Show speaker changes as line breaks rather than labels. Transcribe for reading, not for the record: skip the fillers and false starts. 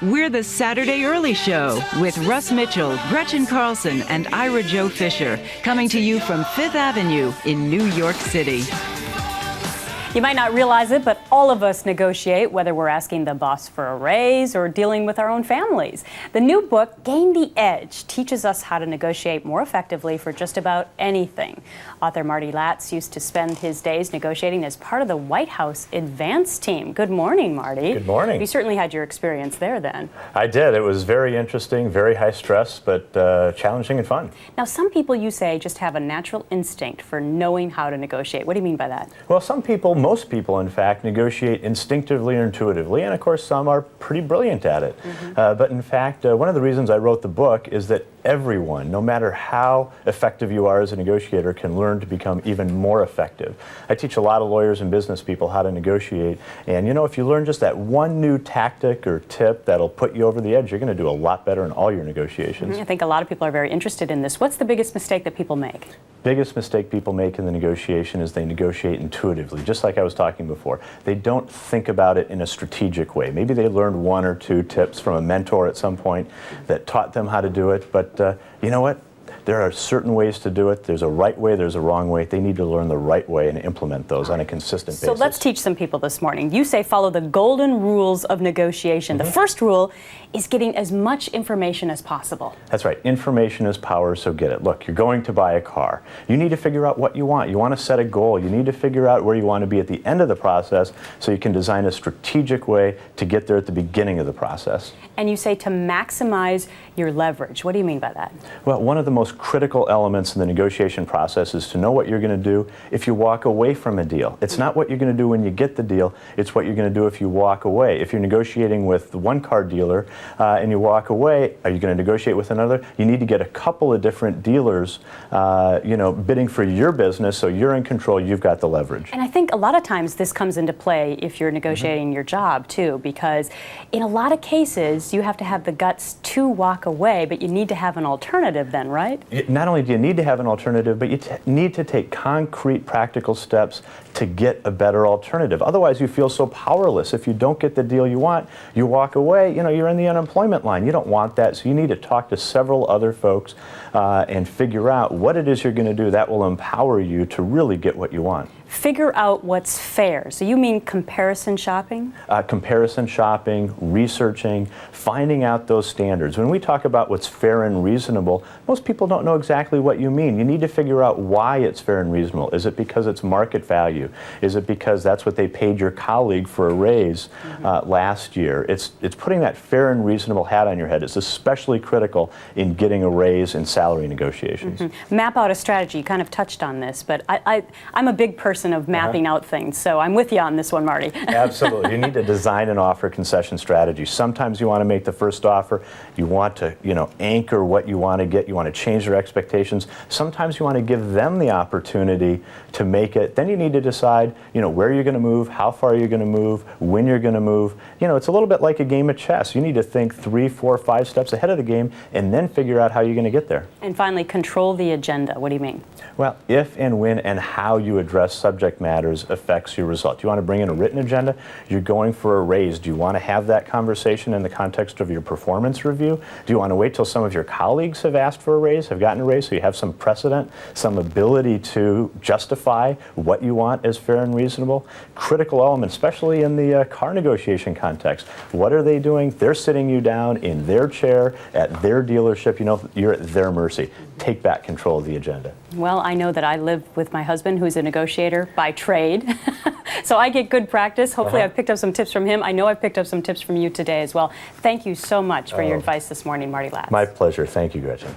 We're the Saturday Early Show with Russ Mitchell, Gretchen Carlson, and Ira Jo Fisher, coming to you from Fifth Avenue in New York City.
You might not realize it, but all of us negotiate, whether we're asking the boss for a raise or dealing with our own families. The new book, Gain the Edge, teaches us how to negotiate more effectively for just about anything. Author Marty Latz used to spend his days negotiating as part of the White House advance team. Good morning, Marty.
Good morning.
You certainly had your experience there then.
I did. It was very interesting, very high stress, but challenging and fun.
Now, some people, you say, just have a natural instinct for knowing how to negotiate. What do you mean by that?
Well, most people, in fact, negotiate instinctively or intuitively, and of course some are pretty brilliant at it. But in fact, one of the reasons I wrote the book is that everyone, no matter how effective you are as a negotiator, can learn to become even more effective. I teach a lot of lawyers and business people how to negotiate, and you know, if you learn just that one new tactic or tip that'll put you over the edge, you're going to do a lot better in all your negotiations.
I think a lot of people are very interested in this. What's the biggest mistake that people make?
Biggest mistake people make in the negotiation is they negotiate intuitively, just like I was talking before. They don't think about it in a strategic way. Maybe they learned one or two tips from a mentor at some point that taught them how to do it, but you know what? There are certain ways to do it. There's a right way, there's a wrong way. They need to learn the right way and implement those on a consistent basis.
So let's teach some people this morning. You say follow the golden rules of negotiation. The first rule is getting as much information as possible.
That's right. Information is power, so get it. Look, you're going to buy a car. You need to figure out what you want. You want to set a goal. You need to figure out where you want to be at the end of the process so you can design a strategic way to get there at the beginning of the process.
And you say to maximize your leverage. What do you mean by that?
Well, one of the most critical elements in the negotiation process is to know what you're going to do if you walk away from a deal. It's not what you're going to do when you get the deal, it's what you're going to do if you walk away. If you're negotiating with one car dealer and you walk away, are you going to negotiate with another? You need to get a couple of different dealers bidding for your business so you're in control, you've got the leverage.
And I think a lot of times this comes into play if you're negotiating your job too, because in a lot of cases you have to have the guts to walk away, but you need to have an alternative then, right?
Not only do you need to have an alternative, but you need to take concrete, practical steps to get a better alternative. Otherwise, you feel so powerless. If you don't get the deal you want, you walk away, you're in the unemployment line. You don't want that, so you need to talk to several other folks and figure out what it is you're going to do that will empower you to really get what you want.
Figure out what's fair. So you mean comparison shopping?
Comparison shopping, researching, finding out those standards. When we talk about what's fair and reasonable, most people don't know exactly what you mean. You need to figure out why it's fair and reasonable. Is it because it's market value? Is it because that's what they paid your colleague for a raise last year? It's putting that fair and reasonable hat on your head. It's especially critical in getting a raise in salary negotiations.
Map out a strategy. You kind of touched on this, but I'm a big person of mapping out things, so I'm with you on this one, Marty.
Absolutely. You need to design and offer concession strategy. Sometimes you want to make the first offer. You want to, anchor what you want to get. You want to change their expectations. Sometimes you want to give them the opportunity to make it. Then you need to decide, where you're going to move, how far you're going to move, when you're going to move. It's a little bit like a game of chess. You need to think 3, 4, 5 steps ahead of the game and then figure out how you're going to get there.
And finally, control the agenda. What do you mean?
Well, if and when and how you address subject matters affects your result. Do you want to bring in a written agenda? You're going for a raise. Do you want to have that conversation in the context of your performance review? Do you want to wait till some of your colleagues have asked for a raise, have gotten a raise, so you have some precedent, some ability to justify what you want as fair and reasonable? Critical element, especially in the car negotiation context. What are they doing? They're sitting you down in their chair at their dealership. You're at their mercy. Take back control of the agenda.
Well, I know that I live with my husband, who's a negotiator by trade, so I get good practice. Hopefully I've picked up some tips from him. I know I've picked up some tips from you today as well. Thank you so much for your advice this morning, Marty Latz.
My pleasure. Thank you, Gretchen.